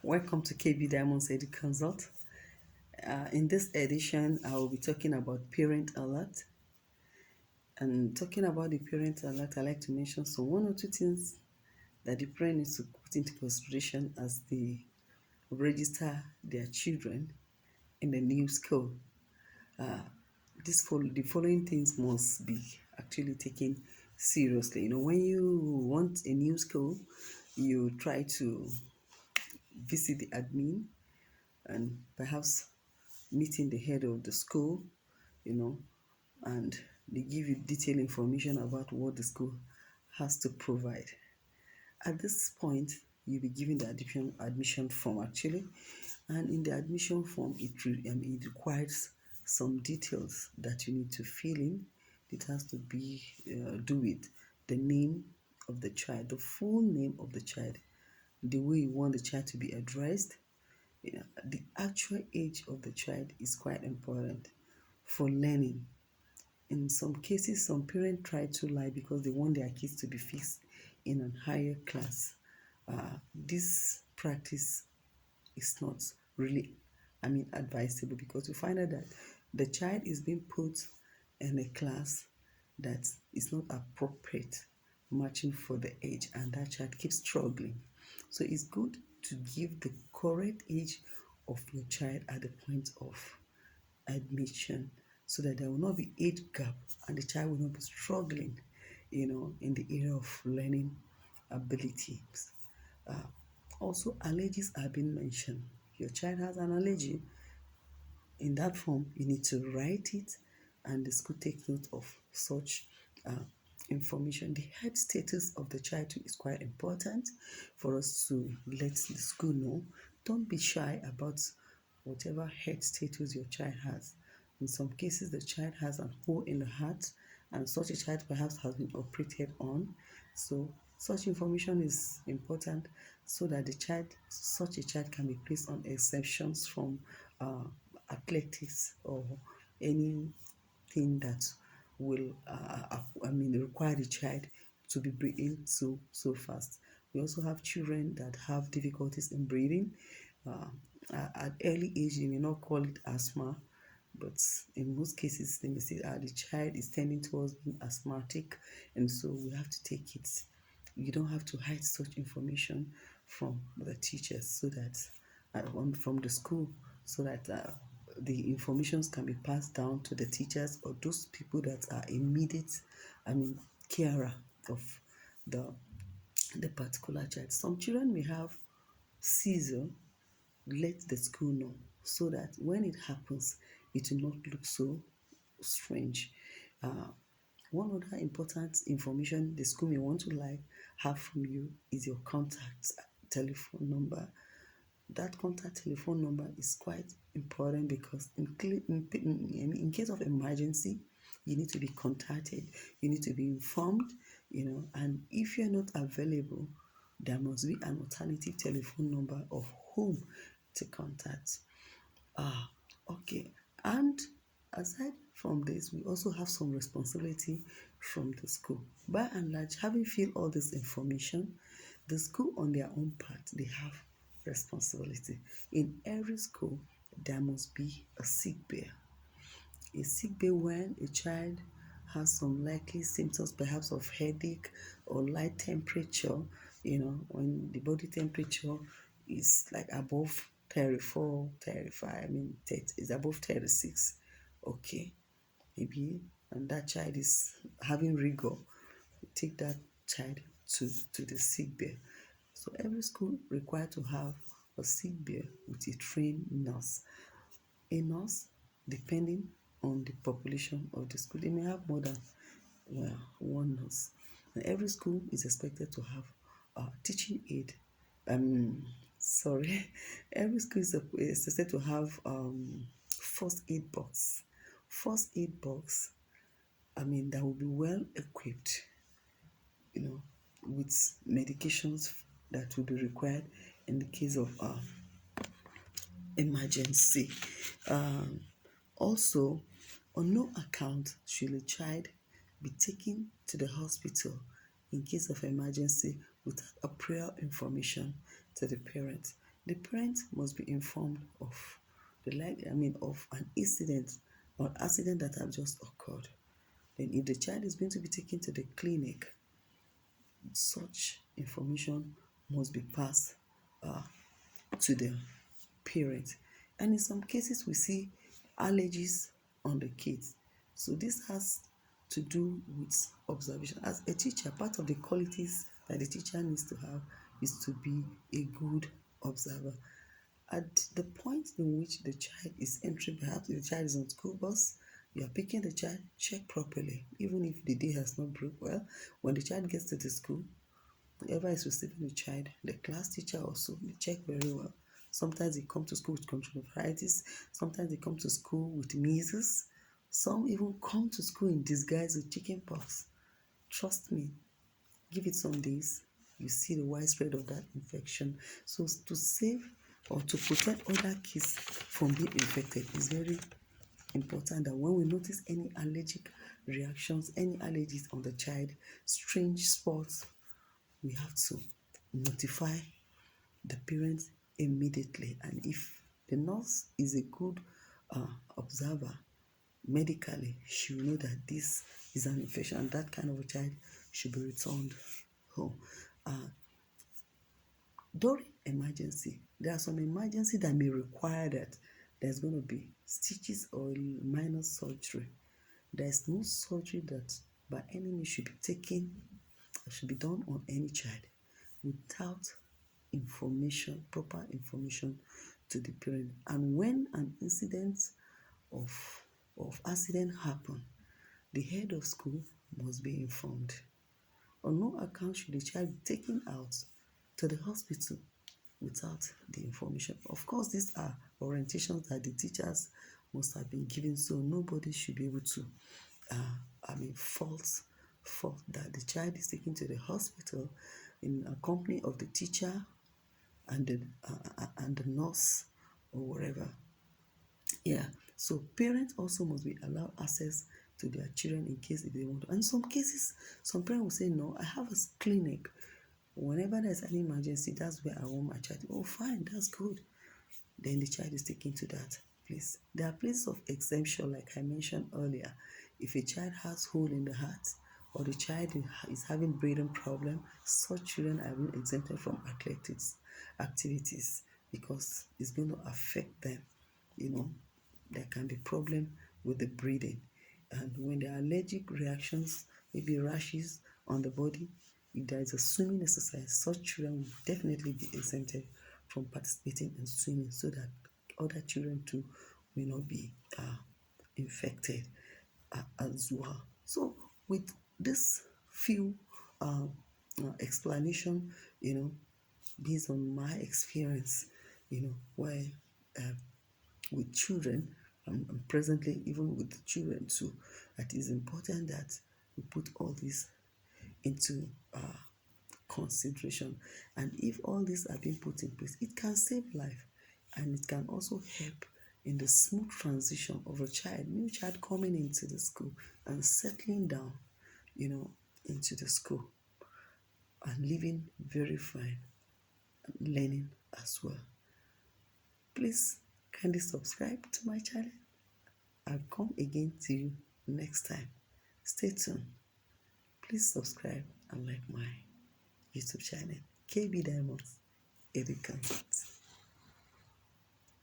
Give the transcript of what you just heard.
Welcome to KB Diamonds Edu Consult. In this edition, I will be talking about parent alert. And talking about the parent alert, I like to mention some one or two things that the parent needs to put into consideration as they register their children in the new school. The following things must be actually taken seriously. When you want a new school, you try to visit the admin and perhaps meeting the head of the school, you know, and they give you detailed information about what the school has to provide. At this point, you'll be given the admission form actually, and in the admission form, it requires some details that you need to fill in. It has to be do with the name of the child, the full name of the child, the way you want the child to be addressed. The actual age of the child is quite important for learning. In some cases, some parents try to lie because they want their kids to be fixed in a higher class. This practice is not really, advisable, because you find out that the child is being put in a class that is not appropriate, matching for the age, and that child keeps struggling. So it's good to give the correct age of your child at the point of admission, so that there will not be age gap and the child will not be struggling, in the area of learning abilities. Also, allergies are being mentioned. Your child has an allergy. In that form, you need to write it, and the school takes note of such uh, information. The health status of the child too is quite important for us to let the school know. Don't be shy about whatever health status your child has. In some cases, the child has an hole in the heart, and such a child perhaps has been operated on. So, such information is important so that such a child can be placed on exceptions from uh, athletics or anything that will, require the child to be breathing so fast. We also have children that have difficulties in breathing. Uh, at early age, they may not call it asthma, but in most cases, they may say the child is tending towards being asthmatic, and so we have to take it. You don't have to hide such information from the teachers, so that from the school, so that the informations can be passed down to the teachers or those people that are immediate, carer of the the particular child. Some children may have seizure. Let the school know, so that when it happens, it will not look so strange. Uh, One other important information the school may want to have from you is your contact telephone number. That contact telephone number is quite important because in case of emergency, you need to be contacted, you need to be informed, and if you're not available, there must be an alternative telephone number of whom to contact. Ah, okay. And aside from this, we also have some responsibility from the school. By and large, having filled all this information, the school on their own part, they have responsibility. In every school, there must be a sick bay. A sick bay when a child has some likely symptoms, perhaps of headache or light temperature, when the body temperature is like above 34, 35, 30, is above 36. Okay, maybe, and that child is having rigor, take that child to the sick bay. So every school required to have a sick bay with a trained nurse. A nurse, depending on the population of the school, they may have more than one nurse. And every school is expected to have a teaching aid. Sorry, every school is expected to have first aid box. First aid box, that will be well equipped, you know, with medications that will be required in the case of emergency. Um, Also, on no account should a child be taken to the hospital in case of emergency without a prior information to the parent. The parent must be informed of of an incident or accident that have just occurred. Then if the child is going to be taken to the clinic, such information must be passed uh, to the parent. And in some cases, we see allergies on the kids. So this has to do with observation. As a teacher, part of the qualities that the teacher needs to have is to be a good observer. At the point in which the child is entering, perhaps the child is on school bus, you are picking the child, check properly. Even if the day has not broke well, when the child gets to the school, whoever is receiving the child, the class teacher also, they check very well. Sometimes they come to school with conjunctivitis, sometimes they come to school with measles, some even come to school in disguise with chicken pox. Trust me, give it some days, you see the widespread of that infection. So to save or to protect other kids from being infected is very important that when we notice any allergic reactions, any allergies on the child, strange spots, we have to notify the parents immediately. And if the nurse is a good observer medically, she will know that this is an infection and that kind of a child should be returned home. During emergency, there are some emergency that may require that there's going to be stitches or minor surgery. There's no surgery that by any means should be taken or should be done on any child without information, proper information to the parent. And when an incident of accident happen, the head of school must be informed. On no account should the child be taken out to the hospital without the information. Of course, these are orientations that the teachers must have been given, so nobody should be able to fault that the child is taken to the hospital in a company of the teacher and the nurse or whatever. Yeah. So parents also must be allowed access to their children in case if they want to. And some cases, some parents will say, no, I have a clinic. Whenever there's any emergency, that's where I want my child. Oh, fine, that's good. Then the child is taken to that place. There are places of exemption, like I mentioned earlier. If a child has hole in the heart or the child is having breathing problem, such children are being exempted from athletics activities because it's going to affect them. There can be problem with the breathing. And when there are allergic reactions, maybe rashes on the body, if there is a swimming exercise, such children will definitely be exempted from participating in swimming so that other children too will not be infected as well. So with this few explanation, based on my experience, where with children, and presently even with the children too, that is important that we put all this into consideration. And if all these are being put in place, it can save life and it can also help in the smooth transition of a new child coming into the school and settling down, into the school and living very fine and learning as well. Please kindly subscribe to my channel. I'll come again to you next time. Stay tuned. Please subscribe and like my YouTube channel, KB Diamonds Erica.